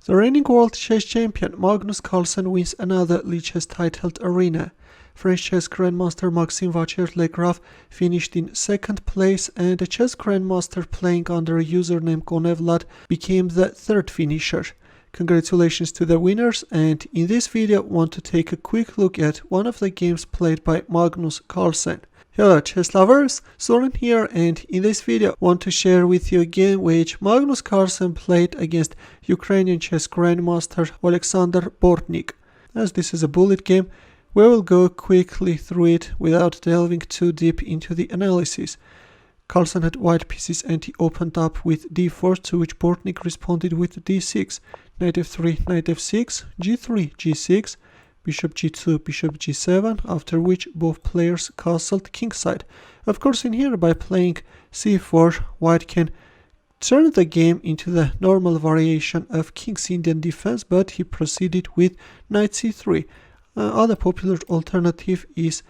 The reigning world chess champion Magnus Carlsen wins another Lichess Titled Arena. French chess grandmaster Maxime Vachier-Legrave finished in second place, and a chess grandmaster playing under a username Nh4 became the third finisher. Congratulations to the winners, and in this video I want to take a quick look at one of the games played by Magnus Carlsen. Hello chess lovers, Suren here, and in this video I want to share with you a game which Magnus Carlsen played against Ukrainian chess grandmaster Oleksandr Bortnyk. As this is a bullet game, we will go quickly through it without delving too deep into the analysis. Carlsen had white pieces and he opened up with d4, to which Bortnyk responded with d6, Nf3 Nf6, g3 g6, bishop g2 bishop g7, after which both players castled kingside. Of course, in here by playing c4, white can turn the game into the normal variation of king's Indian defense, but he proceeded with knight c3. Other popular alternative is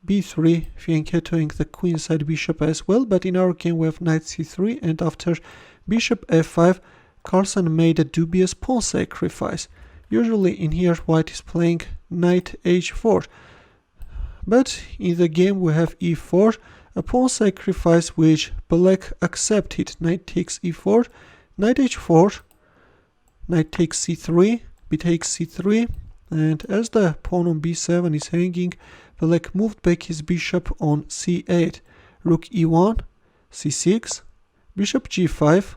b3, fianchettoing the queenside bishop as well, but in our game we have knight c3, and after bishop f5, Carlsen made a dubious pawn sacrifice. Usually in here white is playing knight h4, but in the game we have e4, a pawn sacrifice which black accepted. Knight takes e4, knight h4, knight takes c3, b takes c3, and as the pawn on b7 is hanging, black moved back his bishop on c8, rook e1, c6, bishop g5,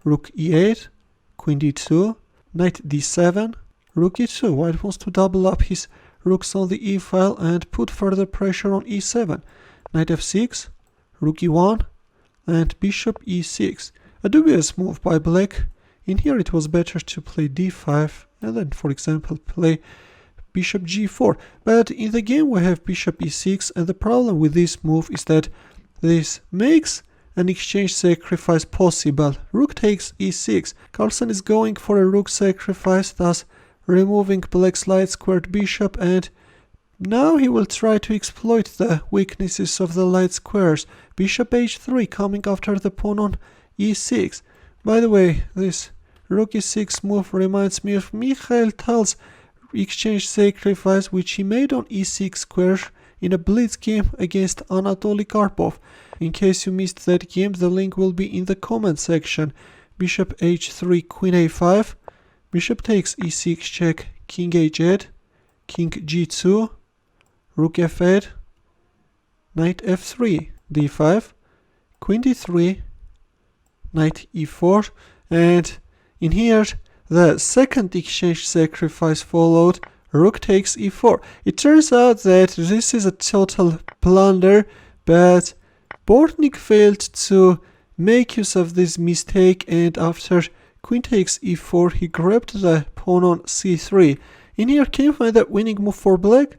rook e8, queen d2, knight d7, rook e2. White wants to double up his rooks on the e file and put further pressure on e7, knight f6, rook e1, and bishop e6. A dubious move by black. In here it was better to play d5 and then, for example, play bishop g4. But in the game we have bishop e6, and the problem with this move is that this makes an exchange sacrifice possible. Rook takes e6. Carlsen is going for a rook sacrifice, thus removing black's light squared bishop, and now he will try to exploit the weaknesses of the light squares. Bishop h3 coming after the pawn on e6. By the way, this rook e6 move reminds me of Mikhail Tal's exchange sacrifice which he made on e6 square in a blitz game against Anatoly Karpov. In case you missed that game, the link will be in the comment section. Bishop h3, queen a5, bishop takes e6 check, king h8, king g2, rook f8, knight f3, d5, queen d3, knight e4, and in here the second exchange sacrifice followed, rook takes e4. It turns out that this is a total blunder, but Bortnyk failed to make use of this mistake, and after queen takes e4 he grabbed the pawn on c3. In here, can you find that winning move for black?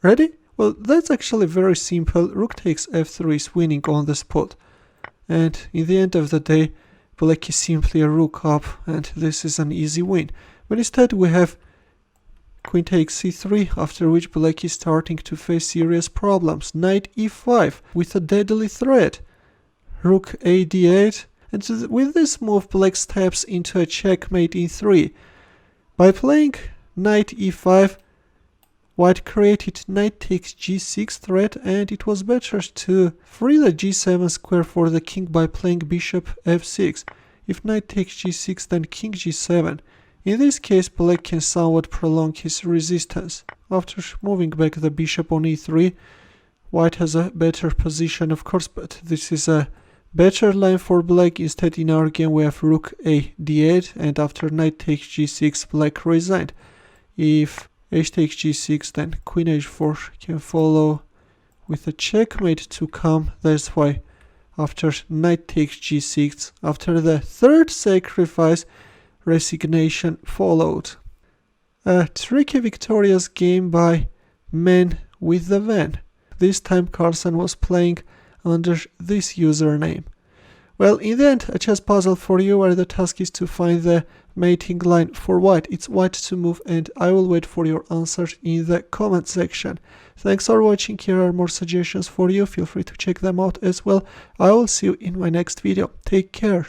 Ready? Well, that's actually very simple. Rook takes f3 is winning on the spot, and in the end of the day black is simply a rook up, and this is an easy win. But instead we have queen takes c3, after which black is starting to face serious problems. Knight e5 with a deadly threat, rook a d8, and with this move black steps into a checkmate in 3. By playing knight e5, white created knight takes g6 threat, and it was better to free the g7 square for the king by playing bishop f6. If knight takes g6, then king g7. In this case, black can somewhat prolong his resistance. After moving back the bishop on e3, white has a better position, of course, but this is a better line for black. Instead, in our game we have rook a d8, and after knight takes g6, black resigned. If h takes g6, then queen h4 can follow with a checkmate to come. That's why after knight takes g6, after the third sacrifice, resignation followed. A tricky victorious game by manwithavan. This time Carlsen was playing under this username. Well, in the end, a chess puzzle for you where the task is to find the mating line for white. It's white to move, and I will wait for your answers in the comment section. Thanks for watching. Here are more suggestions for you. Feel free to check them out as well. I will see you in my next video. Take care.